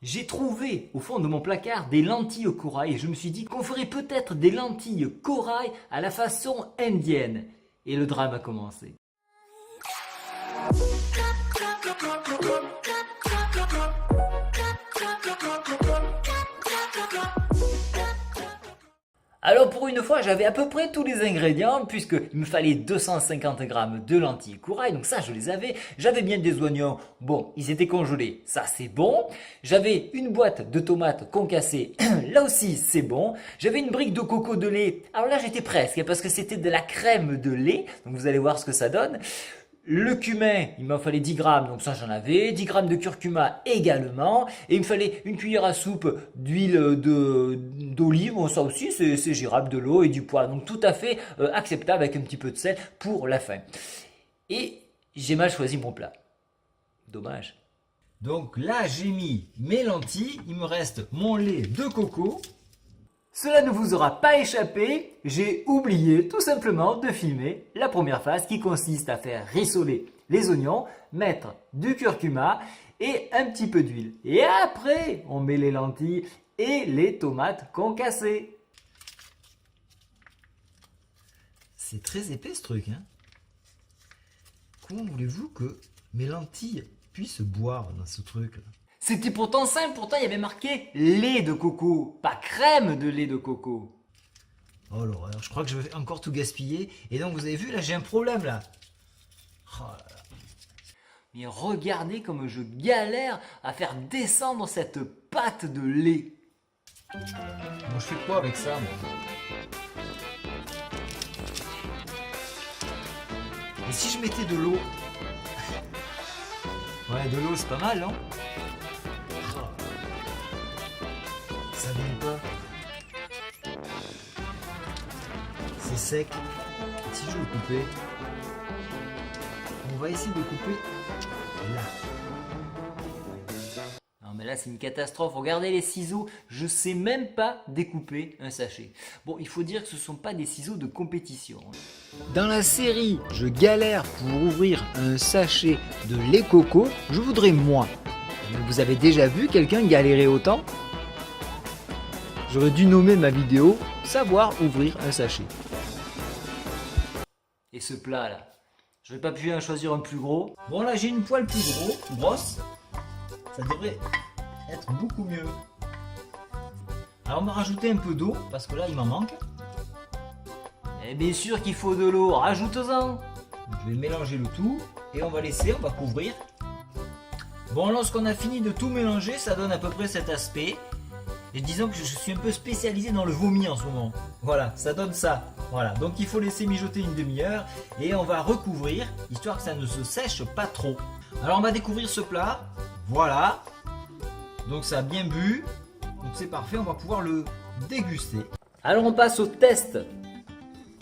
J'ai trouvé au fond de mon placard des lentilles au corail et je me suis dit qu'on ferait peut-être des lentilles corail à la façon indienne. Et le drame a commencé. Alors pour une fois, j'avais à peu près tous les ingrédients puisqu'il me fallait 250 g de lentilles corail, donc ça je les avais. J'avais bien des oignons, bon ils étaient congelés, ça c'est bon. J'avais une boîte de tomates concassées, là aussi c'est bon. J'avais une brique de coco de lait, alors là j'étais presque parce que c'était de la crème de lait, donc vous allez voir ce que ça donne. Le cumin, il m'en fallait 10 grammes, donc ça j'en avais, 10 grammes de curcuma également, et il me fallait une cuillère à soupe d'huile d'olive, bon, ça aussi c'est gérable, de l'eau et du poivre, donc tout à fait acceptable avec un petit peu de sel pour la fin. Et j'ai mal choisi mon plat, dommage. Donc là j'ai mis mes lentilles, il me reste mon lait de coco. Cela ne vous aura pas échappé, j'ai oublié tout simplement de filmer la première phase qui consiste à faire rissoler les oignons, mettre du curcuma et un petit peu d'huile. Et après, on met les lentilles et les tomates concassées. C'est très épais ce truc, hein? Comment voulez-vous que mes lentilles puissent boire dans ce truc-là? C'était pourtant simple, pourtant il y avait marqué lait de coco, pas crème de lait de coco. Oh l'horreur, je crois que je vais encore tout gaspiller. Et donc vous avez vu, là j'ai un problème là. Oh là là. Mais regardez comme je galère à faire descendre cette pâte de lait. Bon, je fais quoi avec ça moi? Et si je mettais de l'eau? Ouais, de l'eau c'est pas mal, non? Ça vient pas. C'est sec. Si je le coupais, on va essayer de couper là. Non mais là c'est une catastrophe. Regardez les ciseaux. Je sais même pas découper un sachet. Bon, il faut dire que ce ne sont pas des ciseaux de compétition. Dans la série Je galère pour ouvrir un sachet de lait coco, je voudrais moi. Vous avez déjà vu quelqu'un galérer autant? J'aurais dû nommer ma vidéo « Savoir ouvrir un sachet ». Et ce plat là, je vais pas pu en choisir un plus gros. Bon là j'ai une poêle plus grosse, ça devrait être beaucoup mieux. Alors on va rajouter un peu d'eau parce que là il m'en manque. Et bien sûr qu'il faut de l'eau, rajoute-en. Je vais mélanger le tout et on va va couvrir. Bon, lorsqu'on a fini de tout mélanger, ça donne à peu près cet aspect. Et disons que je suis un peu spécialisé dans le vomi en ce moment. Voilà, ça donne ça. Voilà, donc il faut laisser mijoter une demi-heure et on va recouvrir, histoire que ça ne se sèche pas trop. Alors on va découvrir ce plat. Voilà. Donc ça a bien bu. Donc c'est parfait, on va pouvoir le déguster. Alors on passe au test.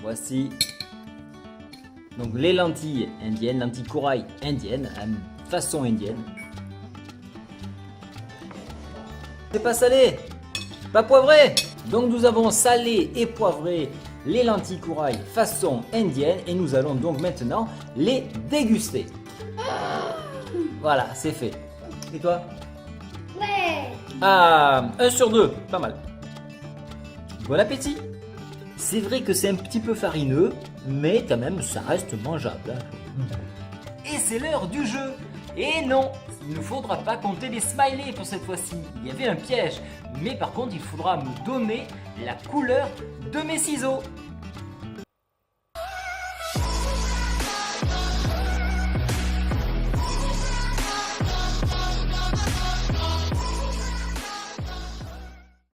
Voici donc les lentilles indiennes, lentilles corail indiennes, façon indienne. C'est pas salé, pas poivré. Donc nous avons salé et poivré les lentilles corail façon indienne et nous allons donc maintenant les déguster. Voilà, c'est fait. Et toi? Ouais. Ah, 1 sur 2, pas mal. Bon appétit. C'est vrai que c'est un petit peu farineux, mais quand même ça reste mangeable. Et c'est l'heure du jeu. Et non, il ne faudra pas compter les smileys pour cette fois-ci. Il y avait un piège. Mais par contre, il faudra me donner la couleur de mes ciseaux.